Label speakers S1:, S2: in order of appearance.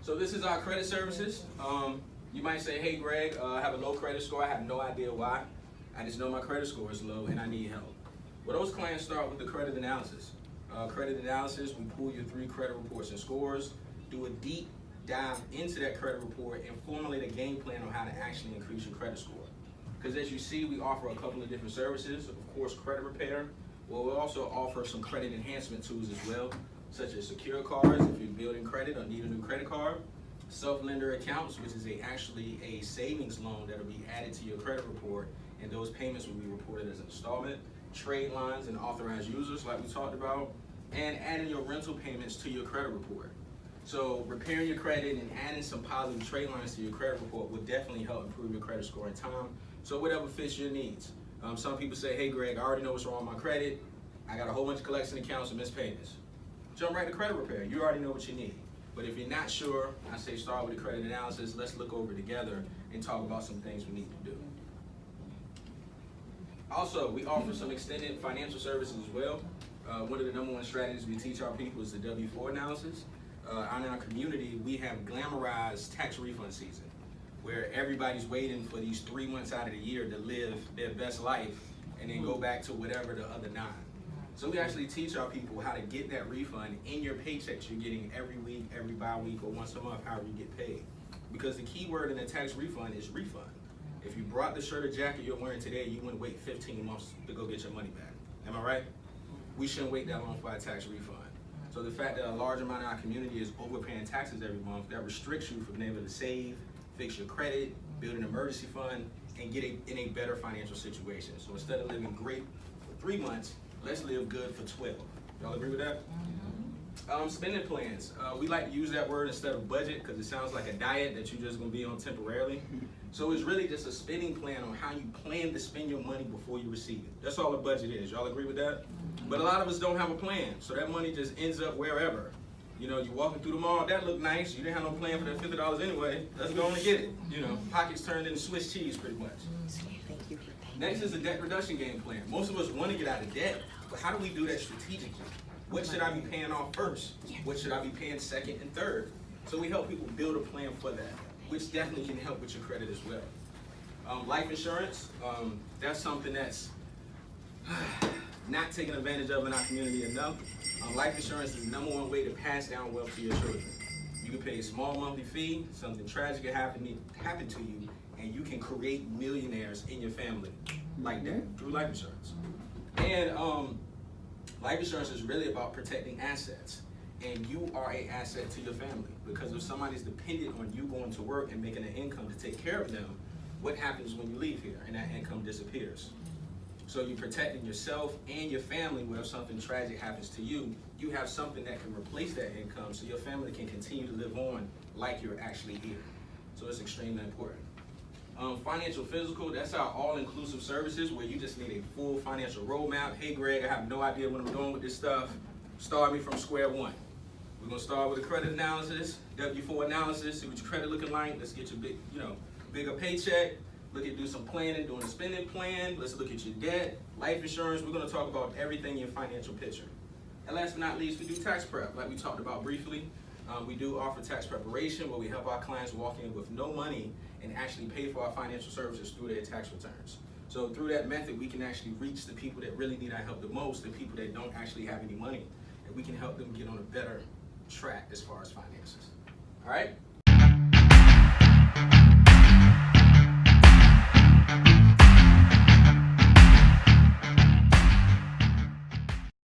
S1: So this is our credit services. You might say, hey Greg, I have a low credit score. I have no idea why. I just know my credit score is low and I need help. Well, those clients start with the credit analysis. Credit analysis, we pull your 3 credit reports and scores, do a deep dive into that credit report and formulate a game plan on how to actually increase your credit score. Because as you see, we offer a couple of different services. Of course, credit repair. Well, we also offer some credit enhancement tools as well, such as secure cards if you're building credit or need a new credit card, self-lender accounts, which is actually a savings loan that will be added to your credit report, and those payments will be reported as an installment, trade lines and authorized users like we talked about, and adding your rental payments to your credit report. So repairing your credit and adding some positive trade lines to your credit report will definitely help improve your credit score in time. So whatever fits your needs. Some people say, hey Greg, I already know what's wrong with my credit. I got a whole bunch of collection accounts and missed payments. Jump right to credit repair. You already know what you need. But if you're not sure, I say start with the credit analysis. Let's look over together and talk about some things we need to do. Also, we offer some extended financial services as well. One of the #1 strategies we teach our people is the W-4 analysis. In our community, we have glamorized tax refund season, where everybody's waiting for these 3 months out of the year to live their best life and then go back to whatever the other 9. So we actually teach our people how to get that refund in your paychecks you're getting every week, every bi-week, or once a month, however you get paid. Because the key word in a tax refund is refund. If you brought the shirt or jacket you're wearing today, you wouldn't wait 15 months to go get your money back. Am I right? We shouldn't wait that long for our tax refund. So the fact that a large amount of our community is overpaying taxes every month, that restricts you from being able to save, fix your credit, build an emergency fund, and get in a better financial situation. So instead of living great for 3 months, let's live good for 12. Y'all agree with that? Spending plans. We like to use that word instead of budget because it sounds like a diet that you're just going to be on temporarily. So it's really just a spending plan on how you plan to spend your money before you receive it. That's all a budget is. Y'all agree with that? But a lot of us don't have a plan, so that money just ends up wherever. You know, you're walking through the mall, that looked nice. You didn't have no plan for that $50 anyway. Let's go and get it. You know, pockets turned into Swiss cheese pretty much. Next is the debt reduction game plan. Most of us want to get out of debt, but how do we do that strategically? What should I be paying off first? What should I be paying second and third? So we help people build a plan for that, which definitely can help with your credit as well. Life insurance, that's something that's not taken advantage of in our community enough. Life insurance is the #1 way to pass down wealth to your children. You can pay a small monthly fee, something tragic can happen to you, and you can create millionaires in your family like that through life insurance. And life insurance is really about protecting assets, and you are an asset to your family, because if somebody's dependent on you going to work and making an income to take care of them, what happens when you leave here and that income disappears? So you're protecting yourself and your family where if something tragic happens to you, you have something that can replace that income so your family can continue to live on like you're actually here. So it's extremely important. Financial physical, that's our all-inclusive services where you just need a full financial roadmap. Hey Greg, I have no idea what I'm doing with this stuff. Start me from square one. We're gonna start with a credit analysis, W-4 analysis, see what your credit looking like. Let's get your bigger paycheck. Look at do some planning, doing a spending plan. Let's look at your debt, life insurance. We're gonna talk about everything in your financial picture. And last but not least, we do tax prep, like we talked about briefly. We do offer tax preparation where we help our clients walk in with no money and actually pay for our financial services through their tax returns. So through that method, we can actually reach the people that really need our help the most, the people that don't actually have any money, and we can help them get on a better track as far as finances. All right?